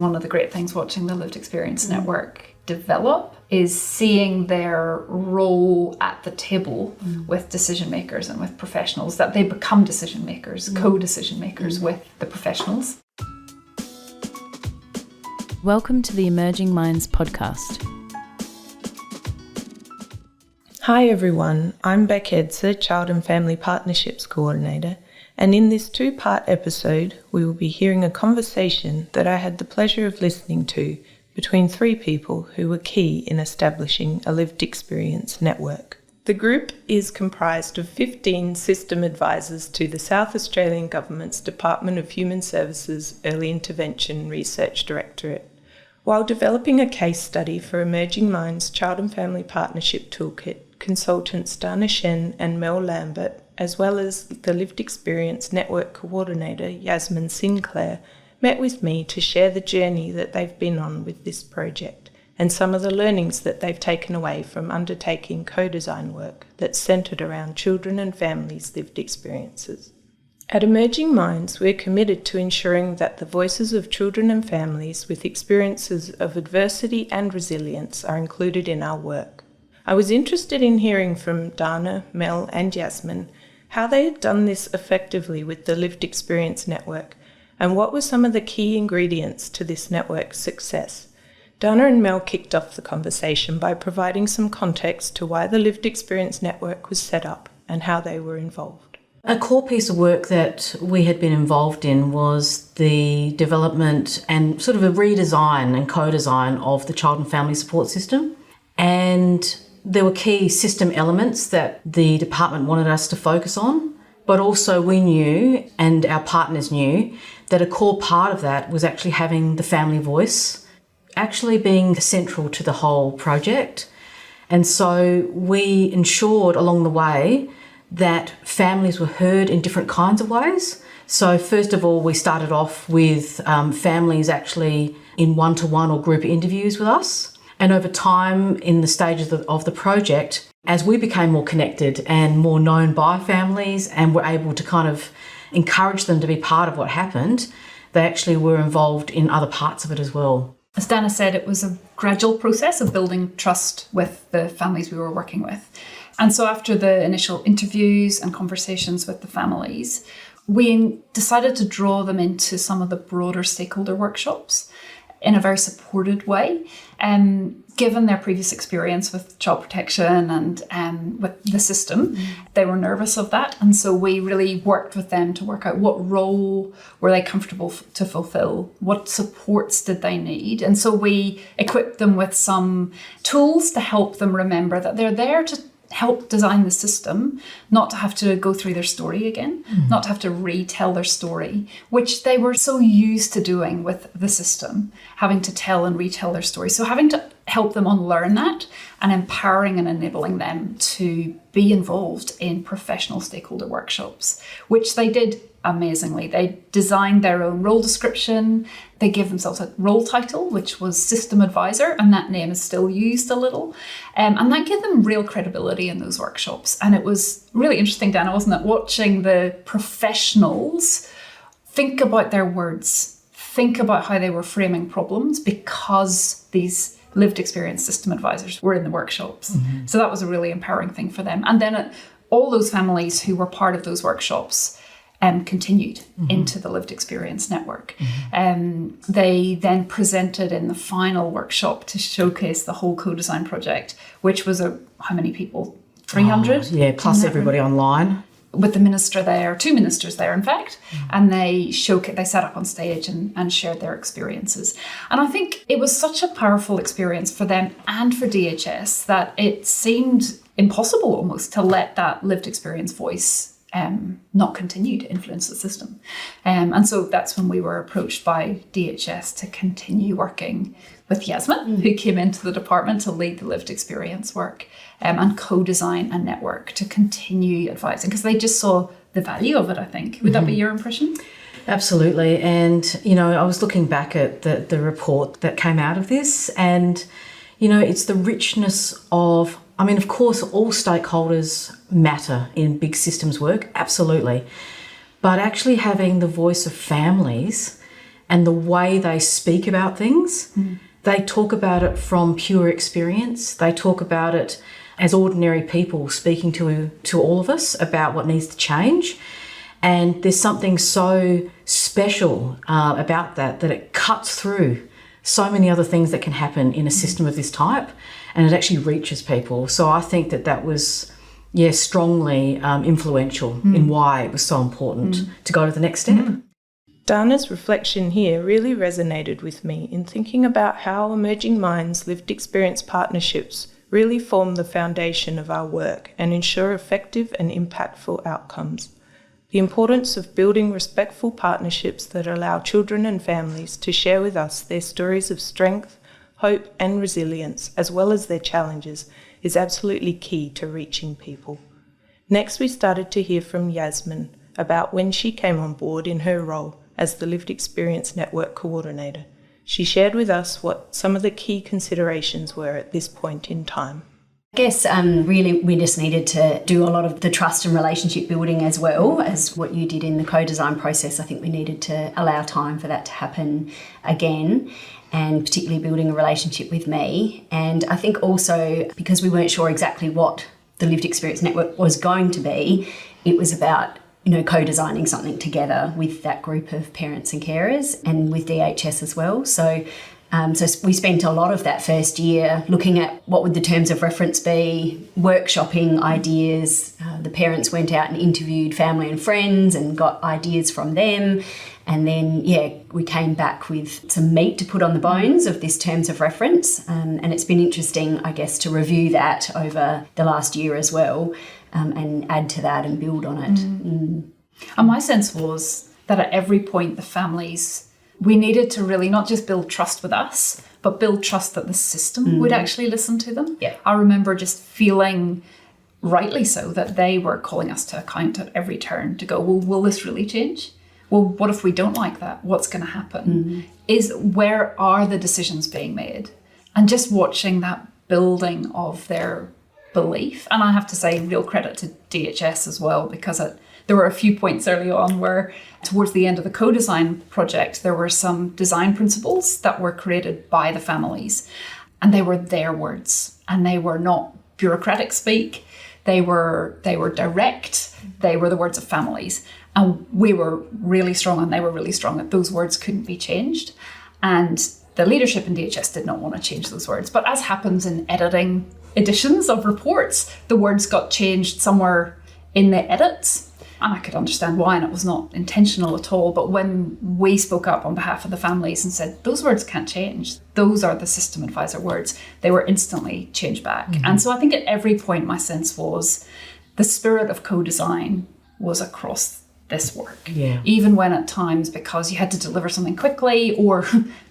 One of the great things watching the Lived Experience Network develop is seeing their role at the table with decision makers and with professionals, that they become decision makers, co-decision makers with the professionals. Welcome to the Emerging Minds podcast. Hi everyone, I'm Bec Edser, Child and Family Partnerships Coordinator, and in this two-part episode we will be hearing a conversation that I had the pleasure of listening to between three people who were key in establishing a lived experience network. The group is comprised of 15 system advisors to the South Australian Government's Department of Human Services Early Intervention Research Directorate. While developing a case study for Emerging Minds Child and Family Partnership Toolkit, consultants Dana Shen and Melanie Lambert, as well as the Lived Experience Network Coordinator Yasmin Sinclair, met with me to share the journey that they've been on with this project and some of the learnings that they've taken away from undertaking co-design work that's centred around children and families' lived experiences. At Emerging Minds, we're committed to ensuring that the voices of children and families with experiences of adversity and resilience are included in our work. I was interested in hearing from Dana, Mel and Yasmin how they had done this effectively with the Lived Experience Network and what were some of the key ingredients to this network's success. Dana and Mel kicked off the conversation by providing some context to why the Lived Experience Network was set up and how they were involved. A core piece of work that we had been involved in was the development and sort of a redesign and co-design of the child and family support system. And there were key system elements that the department wanted us to focus on, but also we knew, and our partners knew, that a core part of that was actually having the family voice actually being central to the whole project. And so we ensured along the way that families were heard in different kinds of ways. So first of all, we started off with families actually in one-to-one or group interviews with us. And over time, in the stages of the project, as we became more connected and more known by families and were able to kind of encourage them to be part of what happened, they actually were involved in other parts of it as well. As Dana said, it was a gradual process of building trust with the families we were working with. And so after the initial interviews and conversations with the families, we decided to draw them into some of the broader stakeholder workshops in a very supported way. Given their previous experience with child protection and with the system, they were nervous of that. And so we really worked with them to work out what role were they comfortable to fulfill, what supports did they need. And so we equipped them with some tools to help them remember that they're there to help design the system, not to have to go through their story again, not to have to retell their story, which they were so used to doing with the system, having to tell and retell their story. So having to help them unlearn that and empowering and enabling them to be involved in professional stakeholder workshops, which they did amazingly. They designed their own role description. They gave themselves a role title, which was System Advisor, and that name is still used a little. And that gave them real credibility in those workshops. And it was really interesting, Dana, wasn't it? Watching the professionals think about their words, think about how they were framing problems because these lived experience system advisors were in the workshops. So that was a really empowering thing for them. And then all those families who were part of those workshops continued into the Lived Experience Network. They then presented in the final workshop to showcase the whole co-design project, which was how many people? 300? Plus everybody online. With the minister there, 2 ministers there, in fact, and they sat up on stage and shared their experiences. And I think it was such a powerful experience for them and for DHS that it seemed impossible almost to let that lived experience voice not continue to influence the system. And so that's when we were approached by DHS to continue working with Yasmin, who came into the department to lead the lived experience work and co-design a network to continue advising, because they just saw the value of it, I think. Would that be your impression? Absolutely. And, I was looking back at the report that came out of this and, it's the richness of, of course, all stakeholders matter in big systems work, absolutely. But actually having the voice of families and the way they speak about things. They talk about it from pure experience. They talk about it as ordinary people speaking to all of us about what needs to change. And there's something so special about that it cuts through so many other things that can happen in a system of this type, and it actually reaches people. So I think that was, strongly influential in why it was so important to go to the next step. Dana's reflection here really resonated with me in thinking about how Emerging Minds lived experience partnerships really form the foundation of our work and ensure effective and impactful outcomes. The importance of building respectful partnerships that allow children and families to share with us their stories of strength, hope and resilience, as well as their challenges, is absolutely key to reaching people. Next, we started to hear from Yasmin about when she came on board in her role as the Lived Experience Network Coordinator. She shared with us what some of the key considerations were at this point in time. I guess really we just needed to do a lot of the trust and relationship building as well as what you did in the co-design process. I think we needed to allow time for that to happen again, and particularly building a relationship with me. And I think also because we weren't sure exactly what the Lived Experience Network was going to be, it was about co-designing something together with that group of parents and carers and with DHS as well. So we spent a lot of that first year looking at what would the terms of reference be, workshopping ideas. The parents went out and interviewed family and friends and got ideas from them. And then, we came back with some meat to put on the bones of this terms of reference. And it's been interesting, I guess, to review that over the last year as well, and add to that and build on it. And my sense was that at every point, the families, we needed to really not just build trust with us, but build trust that the system would actually listen to them. Yeah. I remember just feeling, rightly so, that they were calling us to account at every turn to go, well, will this really change? Well, what if we don't like that? What's going to happen? Where are the decisions being made? And just watching that building of their belief. And I have to say real credit to DHS as well, because there were a few points early on where towards the end of the co-design project, there were some design principles that were created by the families, and they were their words, and they were not bureaucratic speak. They were direct. They were the words of families. And we were really strong, and they were really strong that those words couldn't be changed. And the leadership in DHS did not want to change those words. But as happens in editions of reports, the words got changed somewhere in the edits. And I could understand why, and it was not intentional at all. But when we spoke up on behalf of the families and said, those words can't change, those are the system advisor words, they were instantly changed back. And so I think at every point, my sense was the spirit of co-design was across this work. Yeah. Even when at times, because you had to deliver something quickly, or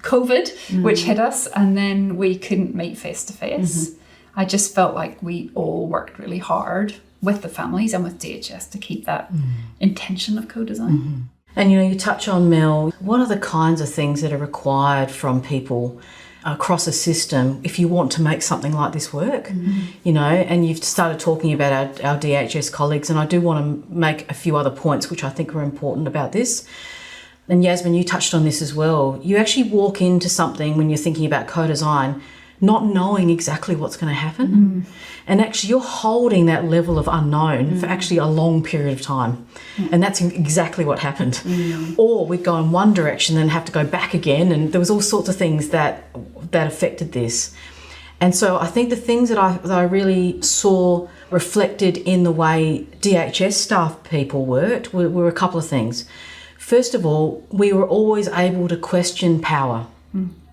COVID, which hit us, and then we couldn't meet face to face. I just felt like we all worked really hard with the families and with DHS to keep that intention of co-design. And you touch on, Mel, what are the kinds of things that are required from people across a system if you want to make something like this work? And you've started talking about our DHS colleagues, and I do want to make a few other points which I think are important about this. And Yasmin, you touched on this as well. You actually walk into something when you're thinking about co-design not knowing exactly what's going to happen. And actually you're holding that level of unknown for actually a long period of time. And that's exactly what happened. Or we'd go in one direction and have to go back again, and there was all sorts of things that affected this. And so I think the things that I really saw reflected in the way DHS staff people worked were a couple of things. First of all, we were always able to question power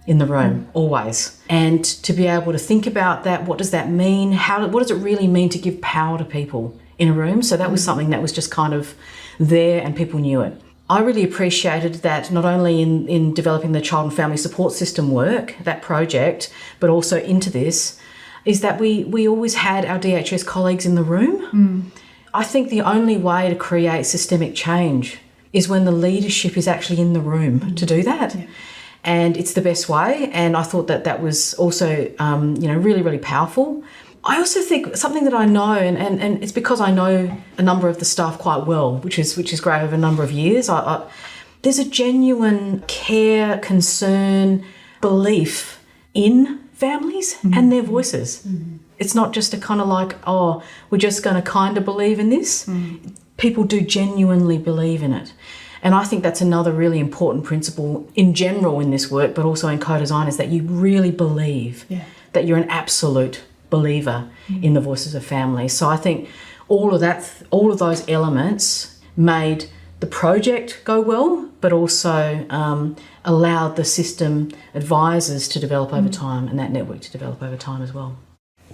in the room, always. And to be able to think about that, what does that mean? What does it really mean to give power to people in a room? So that was something that was just kind of there, and people knew it. I really appreciated that not only in developing the child and family support system work, that project, but also into this, is that we always had our DHS colleagues in the room. I think the only way to create systemic change is when the leadership is actually in the room to do that. And it's the best way. And I thought that was also, really, really powerful. I also think something that I know, and it's because I know a number of the staff quite well, which is great over a number of years. there's a genuine care, concern, belief in families and their voices. It's not just a kind of like, oh, we're just going to kind of believe in this. People do genuinely believe in it. And I think that's another really important principle in general in this work, but also in co-design, is that you really believe that you're an absolute believer in the voices of families. So I think all of those elements made the project go well, but also allowed the system advisors to develop over time and that network to develop over time as well.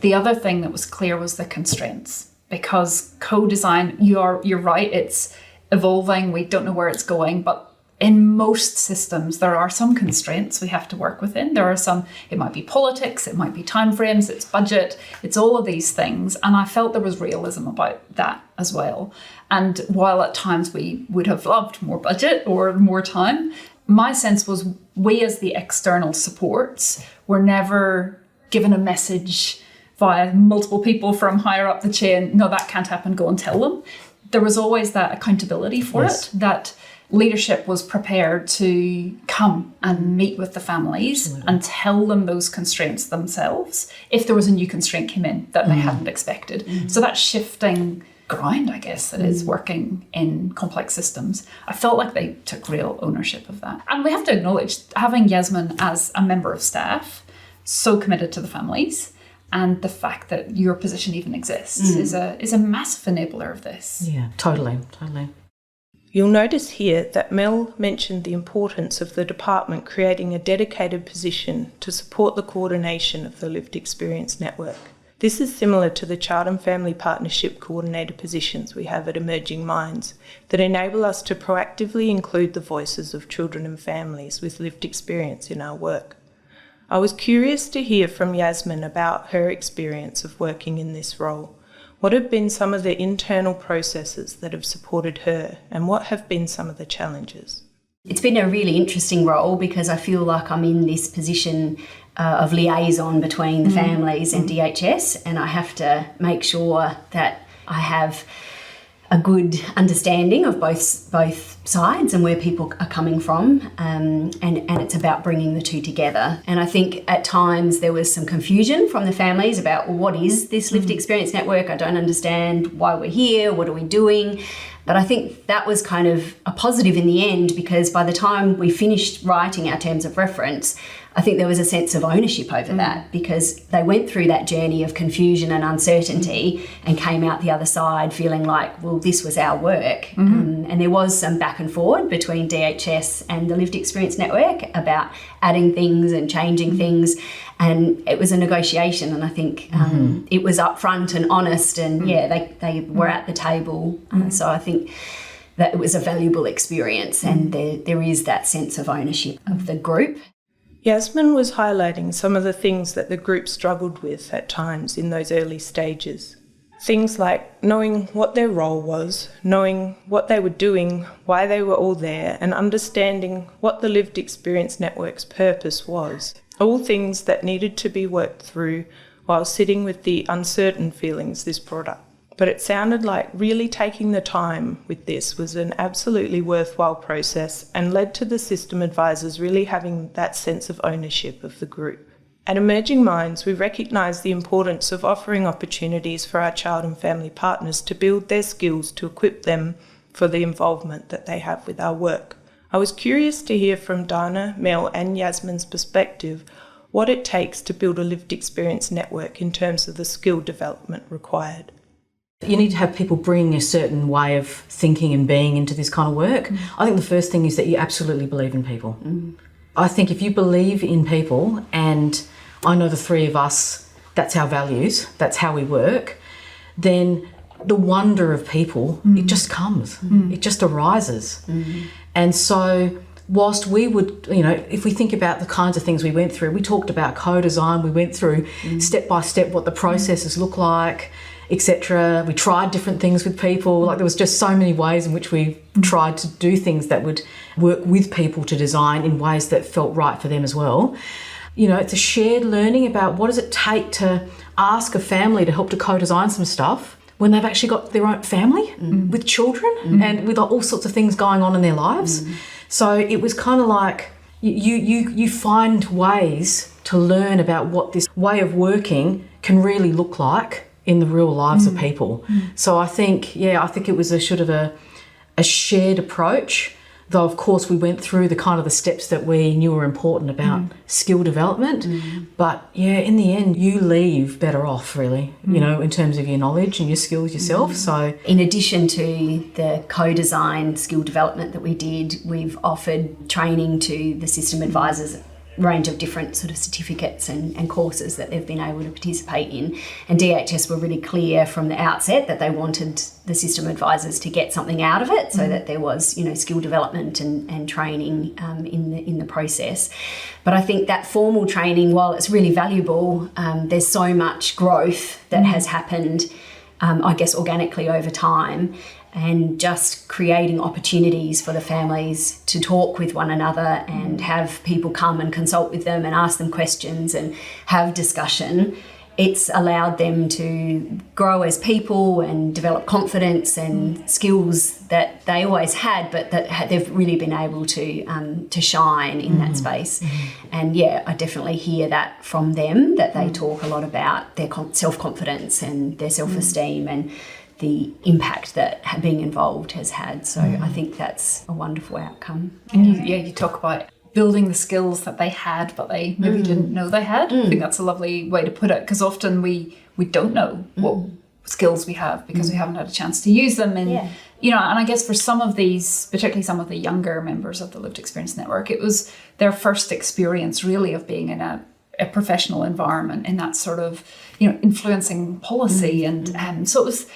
The other thing that was clear was the constraints, because co-design, you're right, it's evolving, we don't know where it's going, but in most systems there are some constraints we have to work within. There are some, it might be politics, it might be timeframes, it's budget, it's all of these things, and I felt there was realism about that as well. And while at times we would have loved more budget or more time, my sense was we as the external supports were never given a message via multiple people from higher up the chain, no, that can't happen, go and tell them. There was always that accountability for it, that leadership was prepared to come and meet with the families and tell them those constraints themselves if there was a new constraint came in that they hadn't expected. So that shifting ground, I guess, that is working in complex systems, I felt like they took real ownership of that. And we have to acknowledge having Yasmin as a member of staff, so committed to the families, and the fact that your position even exists is a massive enabler of this. Yeah, totally. You'll notice here that Mel mentioned the importance of the department creating a dedicated position to support the coordination of the lived experience network. This is similar to the Child and Family Partnership Coordinator positions we have at Emerging Minds that enable us to proactively include the voices of children and families with lived experience in our work. I was curious to hear from Yasmin about her experience of working in this role. What have been some of the internal processes that have supported her, and what have been some of the challenges? It's been a really interesting role because I feel like I'm in this position of liaison between the families and DHS, and I have to make sure that I have a good understanding of both sides and where people are coming from, and it's about bringing the two together. And I think at times there was some confusion from the families about, well, what is this lived experience network? I don't understand why we're here, what are we doing? But I think that was kind of a positive in the end, because by the time we finished writing our terms of reference, I think there was a sense of ownership over that, because they went through that journey of confusion and uncertainty and came out the other side feeling like, well, this was our work. And there was some back and forward between DHS and the Lived Experience Network about adding things and changing things. And it was a negotiation, and I think it was upfront and honest, and they were at the table. So I think that it was a valuable experience, and there is that sense of ownership of the group. Yasmin was highlighting some of the things that the group struggled with at times in those early stages. Things like knowing what their role was, knowing what they were doing, why they were all there, and understanding what the Lived Experience Network's purpose was. All things that needed to be worked through while sitting with the uncertain feelings this brought up. But it sounded like really taking the time with this was an absolutely worthwhile process and led to the system advisors really having that sense of ownership of the group. At Emerging Minds, we recognise the importance of offering opportunities for our child and family partners to build their skills to equip them for the involvement that they have with our work. I was curious to hear from Dana, Mel and Yasmin's perspective what it takes to build a lived experience network in terms of the skill development required. You need to have people bring a certain way of thinking and being into this kind of work. I think the first thing is that you absolutely believe in people. I think if you believe in people, and I know the three of us, that's our values, that's how we work, then the wonder of people, it just comes, it just arises. And so whilst we would, if we think about the kinds of things we went through, we talked about co-design, we went through step by step what the processes look like, etc. We tried different things with people. Like there was just so many ways in which we tried to do things that would work with people to design in ways that felt right for them as well. It's a shared learning about what does it take to ask a family to help to co-design some stuff when they've actually got their own family with children and with all sorts of things going on in their lives. So it was kind of like you find ways to learn about what this way of working can really look like in the real lives of people. So I think it was a sort of a shared approach, though of course we went through the steps that we knew were important about skill development. But yeah, in the end, you leave better off really, you know, in terms of your knowledge and your skills yourself. So in addition to the co-design skill development that we did, we've offered training to the system advisors, range of different sort of certificates and courses that they've been able to participate in. And DHS were really clear from the outset that they wanted the system advisors to get something out of it, so that there was, you know, skill development and training in the process. But I think that formal training, while it's really valuable, there's so much growth that has happened, I guess, organically over time. And just creating opportunities for the families to talk with one another and have people come and consult with them and ask them questions and have discussion. It's allowed them to grow as people and develop confidence and skills that they always had, but that they've really been able to shine in that space. And yeah, I definitely hear that from them, that they talk a lot about their self-confidence and their self-esteem and the impact that being involved has had. So I think that's a wonderful outcome. And you talk about building the skills that they had, but they maybe didn't know they had. I think that's a lovely way to put it, because often we don't know what skills we have because we haven't had a chance to use them. And, you know, and I guess for some of these, particularly some of the younger members of the Lived Experience Network, it was their first experience really of being in a professional environment in that sort of, you know, influencing policy. And so it was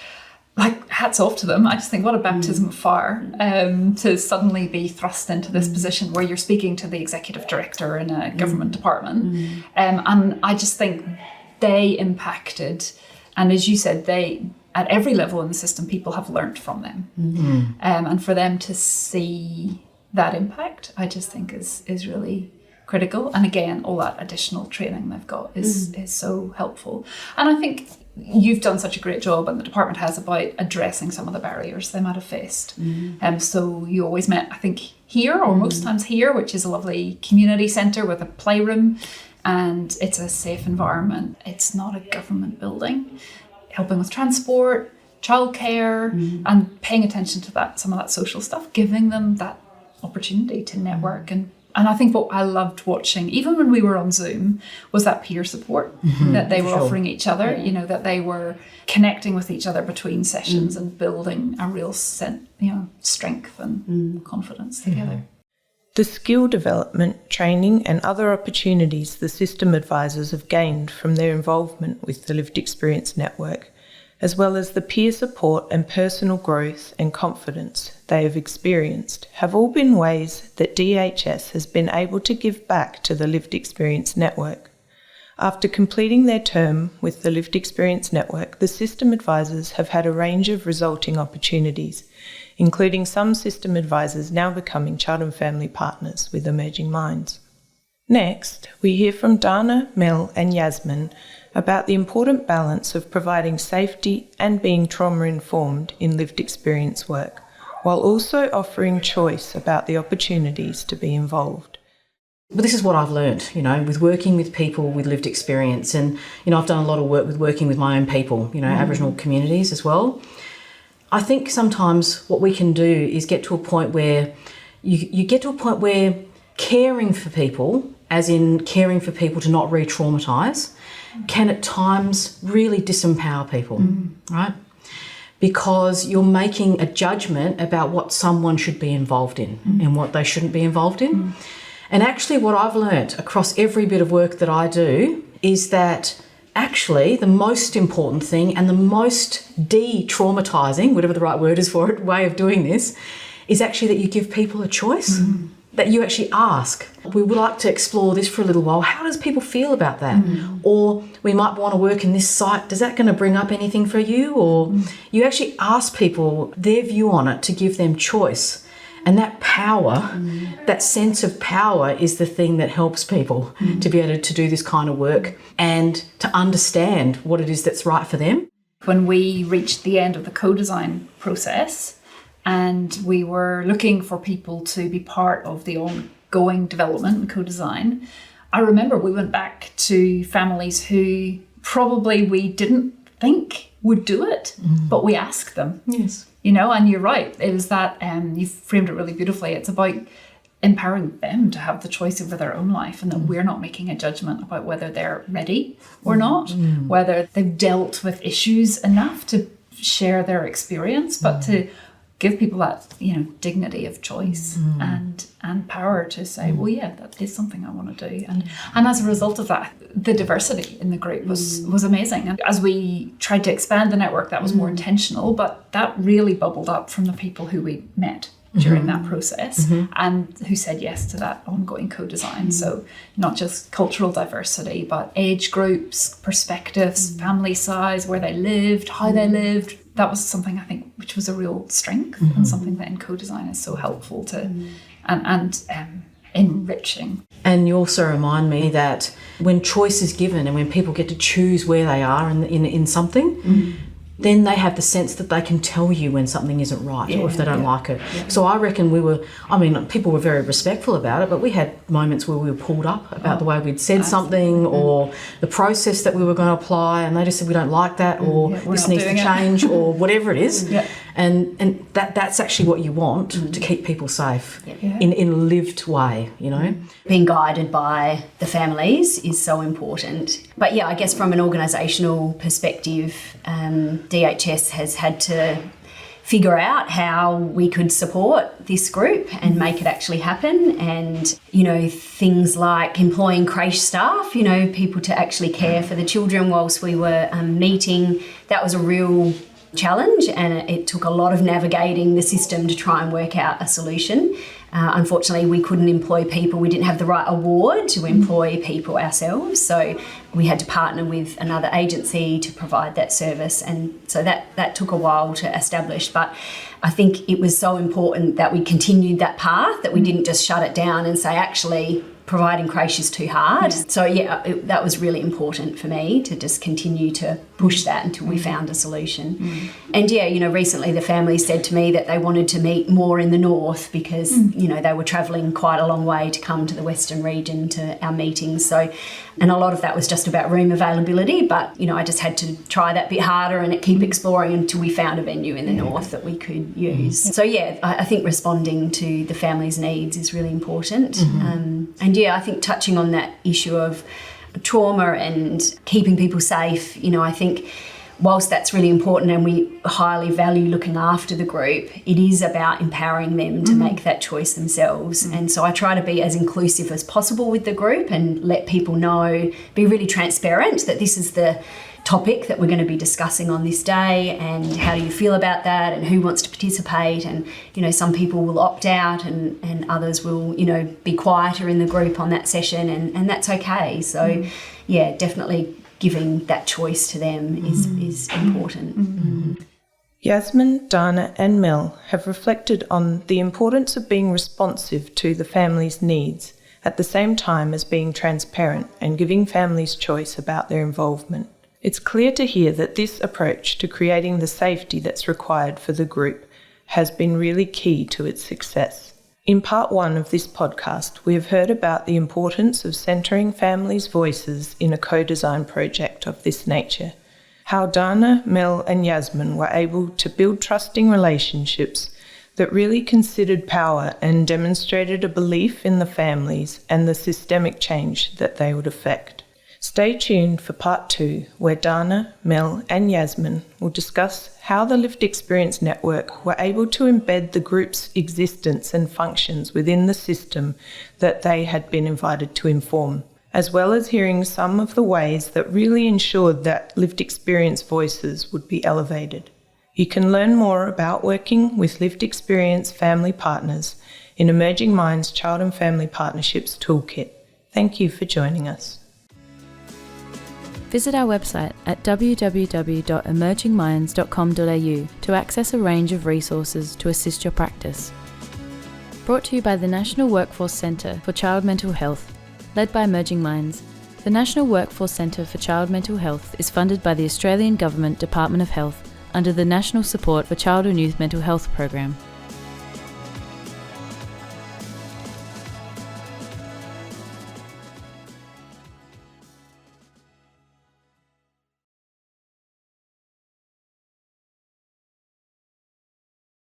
like, hats off to them. I just think what a baptism of fire to suddenly be thrust into this position where you're speaking to the executive director in a government department. And I just think they impacted, and as you said, they, at every level in the system, people have learnt from them. And for them to see that impact, I just think is really critical. And again, all that additional training they've got is so helpful. And I think you've done such a great job, and the department has, about addressing some of the barriers they might have faced. So you always met, I think, here, or most times here, which is a lovely community centre with a playroom, and it's a safe environment. It's not a government building. Helping with transport, childcare, and paying attention to that, some of that social stuff, giving them that opportunity to network. And I think what I loved watching, even when we were on Zoom, was that peer support that they were offering each other, you know, that they were connecting with each other between sessions and building a real strength and confidence together. The skill development, training and other opportunities the system advisors have gained from their involvement with the Lived Experience Network, as well as the peer support and personal growth and confidence they have experienced, have all been ways that DHS has been able to give back to the Lived Experience Network. After completing their term with the Lived Experience Network, the system advisors have had a range of resulting opportunities, including some system advisors now becoming child and family partners with Emerging Minds. Next, we hear from Dana, Mel and Yasmin about the important balance of providing safety and being trauma-informed in lived experience work, while also offering choice about the opportunities to be involved. But this is what I've learned, you know, with working with people with lived experience. And, you know, I've done a lot of work with working with my own people, you know, Aboriginal communities as well. I think sometimes what we can do is get to a point where you get to a point where caring for people, as in caring for people to not re-traumatise, can at times really disempower people, right? Because you're making a judgment about what someone should be involved in and what they shouldn't be involved in. And actually what I've learnt across every bit of work that I do is that actually the most important thing and the most de-traumatising, whatever the right word is for it, way of doing this, is actually that you give people a choice. That you actually ask. We would like to explore this for a little while. How does people feel about that? Or we might want to work in this site. Is that going to bring up anything for you? Or you actually ask people their view on it to give them choice. And that power, that sense of power, is the thing that helps people to be able to do this kind of work and to understand what it is that's right for them. When we reached the end of the co-design process, and we were looking for people to be part of the ongoing development and co-design, I remember we went back to families who probably we didn't think would do it, but we asked them. Yes. And you're right. It was that, you framed it really beautifully. It's about empowering them to have the choice over their own life, and that we're not making a judgment about whether they're ready or not, whether they've dealt with issues enough to share their experience, but to give people that, dignity of choice and power to say, well, yeah, that is something I want to do. And as a result of that, the diversity in the group was amazing. And as we tried to expand the network, that was more intentional, but that really bubbled up from the people who we met during that process and who said yes to that ongoing co-design. So not just cultural diversity, but age groups, perspectives, family size, where they lived, how they lived. That was something I think which was a real strength and something that in co-design is so helpful to and enriching. And you also remind me that when choice is given and when people get to choose where they are in something, then they have the sense that they can tell you when something isn't right or if they don't like it. Yeah. So I reckon people were very respectful about it, but we had moments where we were pulled up about the way we'd said something or the process that we were going to apply, and they just said, we don't like that, or this needs to change, or whatever it is. And that's actually what you want to keep people safe in a lived way, Being guided by the families is so important. But I guess from an organisational perspective, DHS has had to figure out how we could support this group and make it actually happen. And, things like employing creche staff, people to actually care for the children whilst we were meeting, that was a real challenge, and it took a lot of navigating the system to try and work out a solution. Unfortunately, we couldn't employ people. We didn't have the right award to employ people ourselves, so we had to partner with another agency to provide that service, and so that took a while to establish. But I think it was so important that we continued that path, that we didn't just shut it down and say, actually, providing creche is too hard. So that was really important for me to just continue to push that until we found a solution. And recently the family said to me that they wanted to meet more in the north because they were travelling quite a long way to come to the Western region to our meetings. So, and a lot of that was just about room availability, but I just had to try that bit harder and keep exploring until we found a venue in the north that we could use. So I think responding to the family's needs is really important. I think touching on that issue of trauma and keeping people safe, I think whilst that's really important and we highly value looking after the group, it is about empowering them to make that choice themselves. And so I try to be as inclusive as possible with the group and let people know, be really transparent that this is the topic that we're going to be discussing on this day, and how do you feel about that, and who wants to participate. And some people will opt out and others will be quieter in the group on that session, and that's okay. So definitely giving that choice to them is important. Yasmin, Dana and Mel have reflected on the importance of being responsive to the family's needs at the same time as being transparent and giving families choice about their involvement. It's clear to hear that this approach to creating the safety that's required for the group has been really key to its success. In part 1 of this podcast, we have heard about the importance of centering families' voices in a co-design project of this nature, how Dana, Mel and Yasmin were able to build trusting relationships that really considered power and demonstrated a belief in the families and the systemic change that they would effect. Stay tuned for part 2, where Dana, Mel and Yasmin will discuss how the Lived Experience Network were able to embed the group's existence and functions within the system that they had been invited to inform, as well as hearing some of the ways that really ensured that lived experience voices would be elevated. You can learn more about working with lived experience family partners in Emerging Minds Child and Family Partnerships Toolkit. Thank you for joining us. Visit our website at www.emergingminds.com.au to access a range of resources to assist your practice. Brought to you by the National Workforce Centre for Child Mental Health, led by Emerging Minds. The National Workforce Centre for Child Mental Health is funded by the Australian Government Department of Health under the National Support for Child and Youth Mental Health Program.